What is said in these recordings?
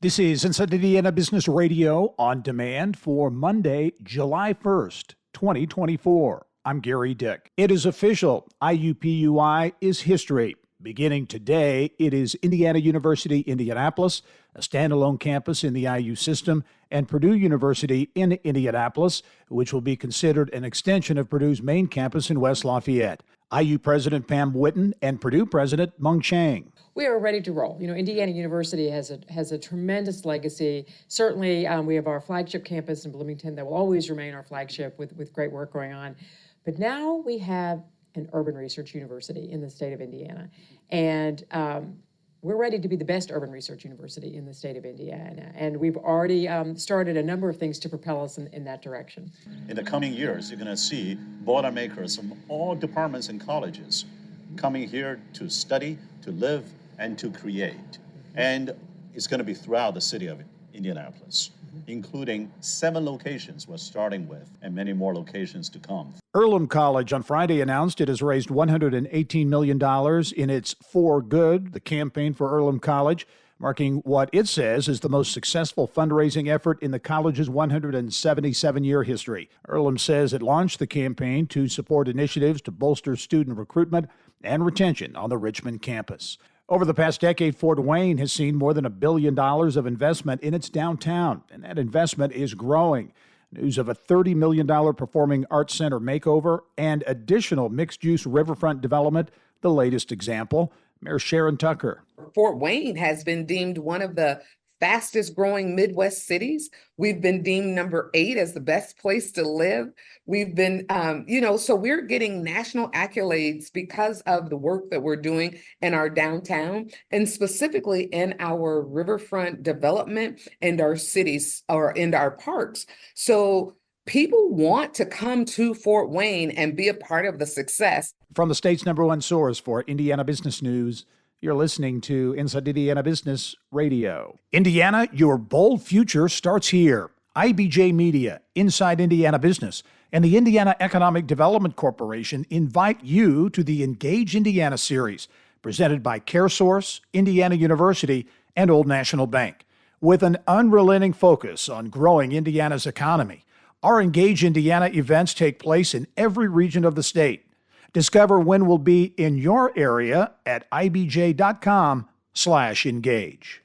This is Inside Indiana Business Radio on demand for Monday, July 1st, 2024. I'm Gary Dick. It is official. IUPUI is history. Beginning today, it is Indiana University, Indianapolis, a standalone campus in the IU system, and Purdue University in Indianapolis, which will be considered an extension of Purdue's main campus in West Lafayette. IU President Pam Whitten and Purdue President Meng Chang. We are ready to roll. Indiana University has a tremendous legacy. Certainly, we have our flagship campus in Bloomington that will always remain our flagship with great work going on. But now we have an urban research university in the state of Indiana. And we're ready to be the best urban research university in the state of Indiana. And we've already started a number of things to propel us in that direction. In the coming years, you're going to see Boilermakers from all departments and colleges coming here to study, to live, and to create. And it's going to be throughout the city of Indianapolis, including 7 locations we're starting with and many more locations to come. Earlham College on Friday announced it has raised $118 million in its For Good, the campaign for Earlham College, marking what it says is the most successful fundraising effort in the college's 177-year history. Earlham says it launched the campaign to support initiatives to bolster student recruitment and retention on the Richmond campus. Over the past decade, Fort Wayne has seen more than $1 billion of investment in its downtown, and that investment is growing. News of a $30 million performing arts center makeover and additional mixed-use riverfront development, the latest example. Mayor Sharon Tucker. Fort Wayne has been deemed one of the fastest growing Midwest cities. We've been deemed number 8 as the best place to live. We've been, so we're getting national accolades because of the work that we're doing in our downtown and specifically in our riverfront development and our cities or in our parks. So people want to come to Fort Wayne and be a part of the success. From the state's #1 source for Indiana business news, you're listening to Inside Indiana Business Radio. Indiana, your bold future starts here. IBJ Media, Inside Indiana Business, and the Indiana Economic Development Corporation invite you to the Engage Indiana series, presented by CareSource, Indiana University, and Old National Bank. With an unrelenting focus on growing Indiana's economy, our Engage Indiana events take place in every region of the state. Discover when we'll be in your area at ibj.com/engage.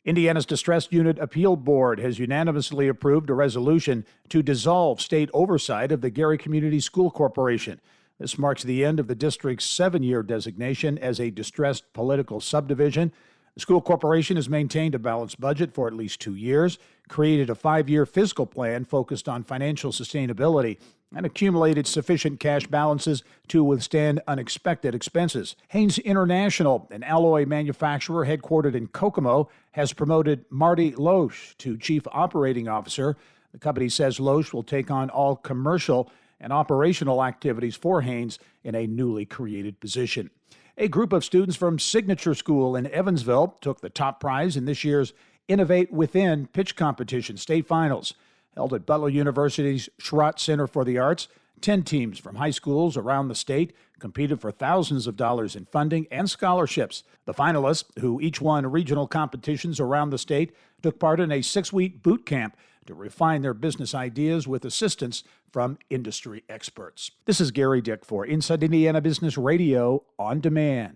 Indiana's Distressed Unit Appeal Board has unanimously approved a resolution to dissolve state oversight of the Gary Community School Corporation. This marks the end of the district's 7-year designation as a distressed political subdivision. The school corporation has maintained a balanced budget for at least 2 years, created a 5-year fiscal plan focused on financial sustainability, and accumulated sufficient cash balances to withstand unexpected expenses. Haynes International, an alloy manufacturer headquartered in Kokomo, has promoted Marty Loesch to Chief Operating Officer. The company says Loesch will take on all commercial and operational activities for Haynes in a newly created position. A group of students from Signature School in Evansville took the top prize in this year's Innovate Within Pitch Competition state finals. Held at Butler University's Schrott Center for the Arts, 10 teams from high schools around the state competed for thousands of dollars in funding and scholarships. The finalists, who each won regional competitions around the state, took part in a 6-week boot camp to refine their business ideas with assistance from industry experts. This is Gary Dick for Inside Indiana Business Radio on Demand.